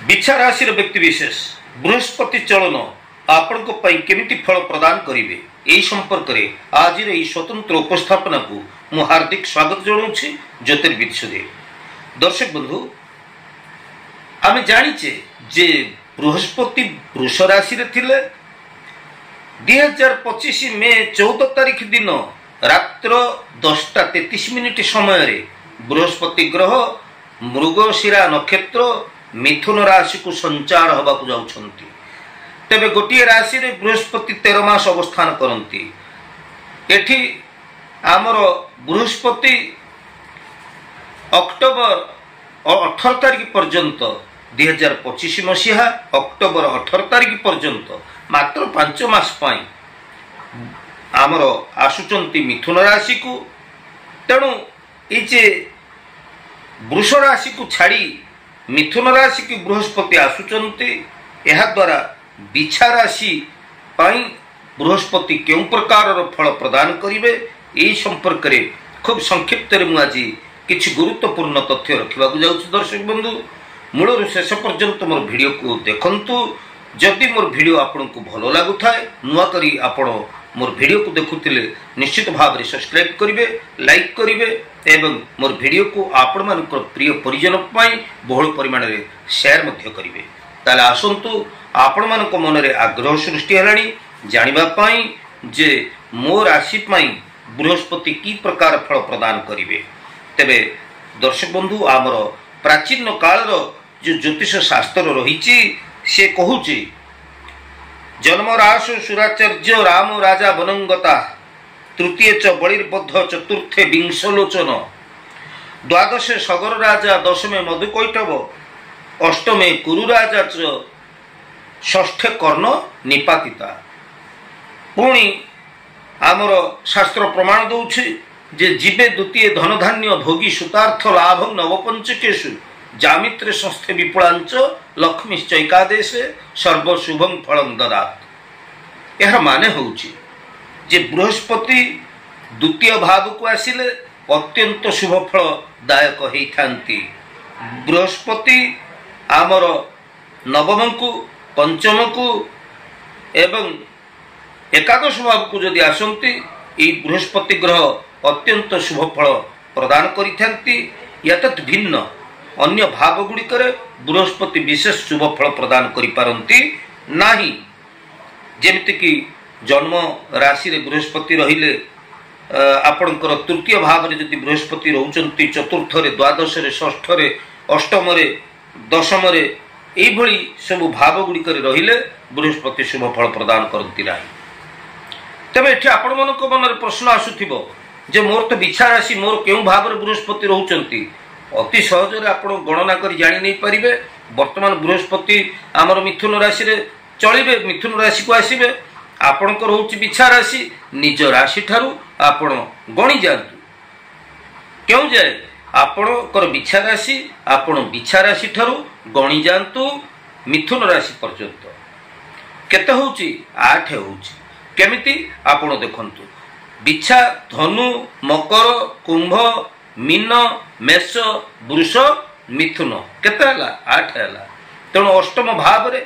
बिछा राशि व्यक्ति विशेष बृहस्पति चलन आपण केमिति फल प्रदान करेंगे यही संपर्क में आज स्वतंत्र उपस्थापना को मु हार्दिक स्वागत जनाऊँगी ज्योतिर्विद दर्शक बंधु आम जाचे जे बृहस्पति वृष राशि 2025 मे 14 तारिख दिन रात्र 10:33 समय बृहस्पति ग्रह मृगशिरा नक्षत्र मिथुन राशि को संचार होगा जाउछंती। तेबे गोटे राशि रे बृहस्पति 13 मास अवस्थान करती। एठी आमर बृहस्पति अक्टोबर 18 तारिख पर्यंत 2025 मसीहा अक्टोबर 18 तारिख पर्यंत मात्र 5 मास पाई आमर आसुचंती मिथुन राशि को। तेणु ये वृष राशि को छाड़ी मिथुन राशि की बृहस्पति आसुचंती यह द्वारा बिछा राशि पाई बृहस्पति क्यों प्रकार फल प्रदान करेंगे यही संपर्क में खूब संक्षिप्त आज किछि गुरुत्वपूर्ण तथ्य रखा जाऊँ। दर्शक बंधु मूल शेष पर्यंत मोर वीडियो को देखंतु। जदि मोर वीडियो आपन को भल लगुए नुआ करी आपण मोर वीडियो को देखुथिले निश्चित भाव में सब्सक्राइब करेंगे, लाइक करेंगे एवं मोर वीडियो को आपण मानकर प्रिय परिजन बहुल परिमाण में शेयर करेंगे। ताले आसंतु आपण मान मन में आग्रह सृष्टि है जाना जे मो राशि बृहस्पति की प्रकार फल प्रदान करेंगे। तेबे दर्शक बंधु आमर प्राचीन काल जो ज्योतिष शास्त्र रही से कहूची जन्मराश सुराचार्य राम राजा वनंगता तृतीय च बलिर्बद्ध चतुर्थे विंशलोचन द्वादशे सगर राजा दशमे मधुकैटभ अष्टमे कुरु राजा च षष्ठे कर्ण निपातिता। पुणी आमर शास्त्र प्रमाण दौछि जे जीवे द्वितीय धनधान्य भोगी सुतार्थ लाभ नवपंचकेशु जामित्रे संस्थे विपुलांच लक्ष्मीश्चैकादेशे सर्वशुभं फलं ददात। यार माने होउछि जे बृहस्पति द्वितीय भाव को आसिले अत्यंत शुभ फल दायक होइथांती। बृहस्पति आमर नवम को पंचम को एवं एकादश भाव को जदि आसंती ये बृहस्पति ग्रह अत्यंत शुभ फल प्रदान करिथांती। यतत भिन्न अन्य भाव गुड़िक बृहस्पति विशेष शुभ फल प्रदान करि पारंती नाही। जेमिति कि जन्म राशि रे बृहस्पति रहिले आपणकर तृतीय भाव रे जदि बृहस्पति रहउचंती चतुर्थ रे द्वादश रे षष्ठ रे अष्टम रे दशम रे एई भली सब भाव गुड़िक रहिले बृहस्पति शुभ फल प्रदान करती नाही। तबे एठी आपण मानक मन रे प्रश्न आसुथिबो जे मोर तो बिछा राशि मोर केउ भाव रे बृहस्पति रहउचंती अति सहज रे आपण गणना करी जानि नै परिबे। वर्तमान बृहस्पति आमर मिथुन राशि रे चलिबे मिथुन राशि को आसीबे आपणकर होउची बिछा राशि निज राशि ठारू आपण गणी जांतु क्यों जाए आपणकर बिछा राशि आपण बिछा राशि ठारू गणी जांतु मिथुन राशि पर्यंत केते होउची 8 होउची। केमिति आपण देखंतु बिछा धनु मकर कुंभ मीन मेष वृष मिथुन केते हला 8 हला। तेणु अष्टम भाव रे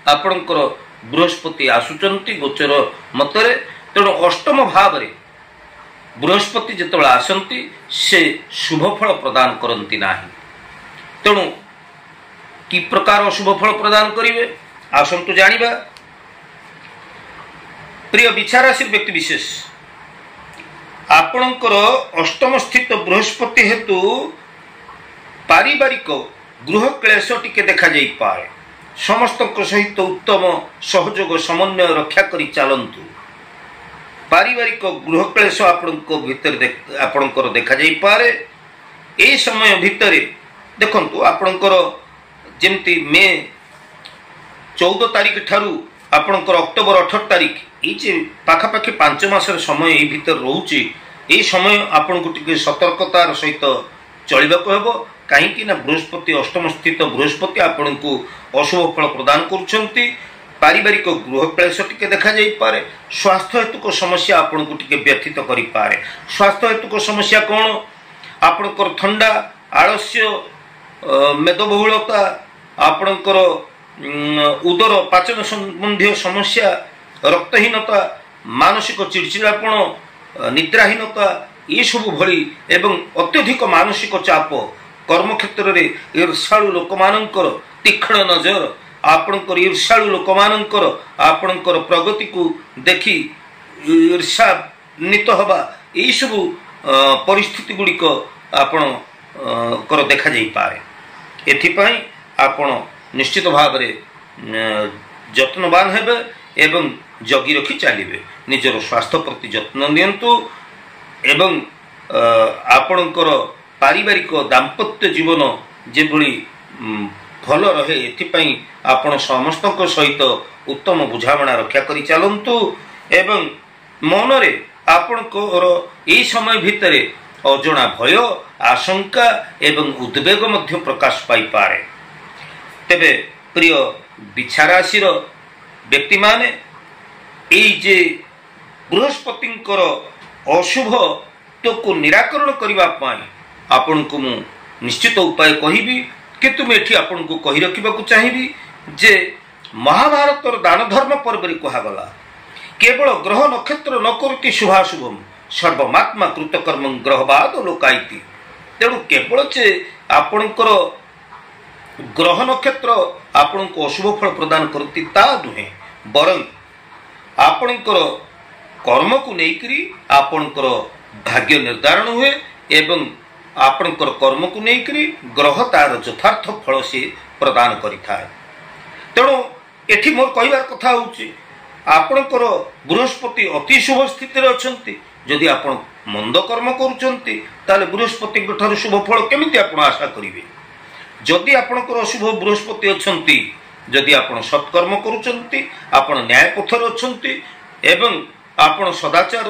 आपणकर बृहस्पति आसुचंती गोचर मतरे। तेणु अष्टम भाव रे बृहस्पति जेतबेला आसंती से शुभ फल प्रदान करंती नाही। तेणु कि प्रकार शुभ फल प्रदान करिवे आसंतु जानिबा। प्रिय बिछा राशि व्यक्ति विशेष आपणकर अष्टम स्थित बृहस्पति हेतु पारिवारिक गृह क्लेश टिके देखा जाई पाए। समस्त सहित उत्तम सहयोग समन्वय रक्षा करी चलंतु। पारिवारिक गृह क्लेश आपणकर देखा जाई पारे। ए समय भितरे देखंतु आपणकर जेमती मे 14 तारिख ठारू आपणकर अक्टोबर 18 तारिख ये पाखापाखि 5 मास समय ये भीतर रोचे। ये समय आपन को टिके सतर्कतार सहित चलने को हेबो। कहीं बृहस्पति अष्टम स्थित बृहस्पति आपन को अशुभ फल प्रदान करुछंती। पारिवारिक गृह क्लेश टिके देखा जाई पारे। स्वास्थ्य हेतु को समस्या आपन को टिके व्यथित करि पारे। स्वास्थ्य हेतु को समस्या कौन आपन थंडा आलस्य मेदबहुलता आपणकर उदर पाचन संबंधी समस्या, रक्तहीनता, मानसिक चिड़चिड़ापण, निद्राहीनता ये सब भली एवं अत्यधिक मानसिक चाप, कर्मक्षेत्र में ईर्षालु लोक मानकर तीक्ष्ण नजर, आपणकर ईर्षालु लोक मानकर आपणकर प्रगति को देखी ईर्षान्वित हवा, यही सब परिस्थिति गुड़िक आपण कर देखा जाई पारे। एथिपाई आपण निश्चित भाव में जत्नवान हेबे एवं जगी रखी चलिए, निजर स्वास्थ्य प्रति जत्न नियंतु एवं आपणकर पारिवारिक दाम्पत्य जीवन जेभली भल रहे एथिपाई आपण समस्त सहित उत्तम बुझामणा रक्षा करि चलंतु एवं मनरे आपणकर एई समय भितरे अजଣା भय, आशंका एवं उद्वेग मध्य प्रकाश पाई पारे। तेबे प्रिय बिछा राशि व्यक्ति माने एई जे बृहस्पतिंकर अशुभत्व को निराकरण करबा पाई आपन को मु निश्चित उपाय कहिबी, किंतु मैं एठी आपन को कहि रखिबा को चाहिबी जे महाभारत और दान धर्म पर्व रे कहा गला केवल ग्रह नक्षत्र न करति शुभाशुभम सर्वमात्मा कृतकर्म ग्रहवाद लोकाइति। तेणु केवल जे आपणकर ग्रह नक्षत्र आपण को अशुभ फल प्रदान करती ता नुहे, बरं आपणकर कर्म को लेकरी आपणकर भाग्य निर्धारण हुए एवं आपणकर कर्म को लेकरी ग्रह तार यथार्थ फल से प्रदान करिथाए। तेणु एठी मोर कहबार कथा होउची आपणकर बृहस्पति अति शुभ स्थिति रे अछंती, जदि आपण मंद कर्म करूचंती ताले बृहस्पति ठारू शुभ फल केमिति आपण आशा करिवे। जदि आपणकर अशुभ बृहस्पति अछंती, जदि आपण सत्कर्म करूचंती, आपण न्याय पथर अछंती एवं आपण सदाचार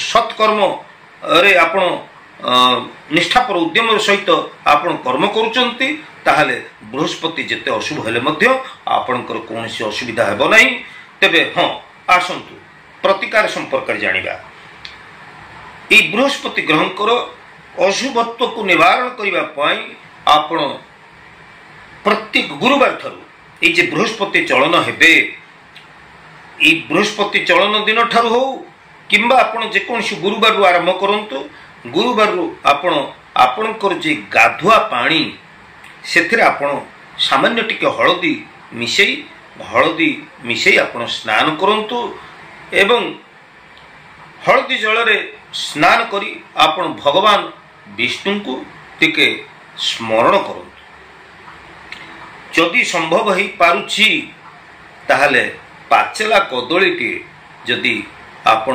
सत्कर्म रे आपण निष्ठापर उद्यम सहित आपण कर्म करूचंती, ताहले बृहस्पति जेते अशुभ हेले मध्य आपणकर कोनोसी असुविधा हेबो नाही। तेबे हाँ आसंतु प्रतिकार संपर्क जानिबा। ई बृहस्पति ग्रहंकर अशुभत्व को निवारण करबा पई आपण प्रत्येक गुरुवार ठारू ए जे बृहस्पति चलन हेबे, ई बृहस्पति चलन दिन ठारू हो किंबा आपण जे कोनसी गुरुवार आरंभ करंतु, गुरुवार आपण आपणकर जे गाधुआ पानी सेथिरे आपण सामान्य टिके हळदी मिसई आपण स्नान करंतु एवं हळदी जल रे स्नान करी आपण भगवान विष्णु को टिके स्मरण करंतु। जदि संभव हो पारुछि ताहले पाचला कदली टे जदि आपण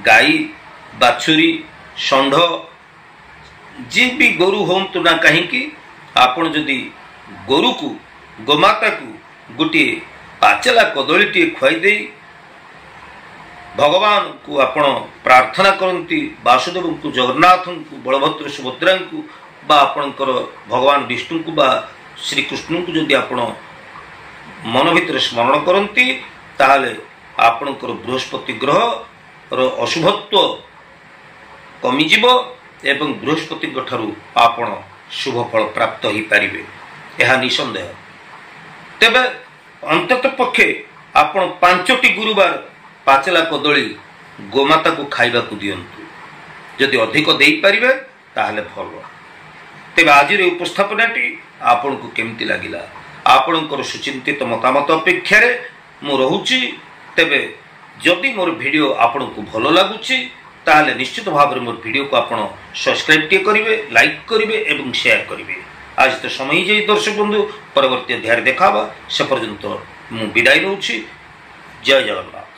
गाई बाछुरी षंढ जी भी गोरु होंतु ना कहीं आपण जदि गोरु को गोमाता को गोटे पाचला कदली टे खुआई दे भगवान को आपण प्रार्थना करती, वासुदेव को जगन्नाथ को बलभद्र सुभद्रा को बा आपणकर भगवान विष्णु को बा श्री कृष्ण को जदि आपण मन भितर स्मरण करती ताहले आपणकर बृहस्पति ग्रह रो अशुभत्व कमिजिव एवं बृहस्पति ठारू आपण शुभ फल प्राप्त हो पारिबे, यह निसंदेह। तेबे अंतत पक्षे आपण 5टी गुरुवार पाचला कदली गोमाता को खाइबा को दियंतु, जदि अधिक देई पारिबे ताहले भल। तेबे आज उपस्थापनाटी आपण को केमती लागिला आपणकर सुचिंतित मतामत अपेक्षा रे मु रहुची। तेबे जदि मोर वीडियो आपण को भल लागुची ताहले निश्चित भाव में मोर वीडियो को आपण सब्सक्राइब टे करिवे, लाइक करिवे एवं शेयर करिवे। आज तो समय जाई दर्शक बंधु, परवर्ती अध्याय देखाबा, से पर्यंत मु विदाय नउची। जय जगन्नाथ।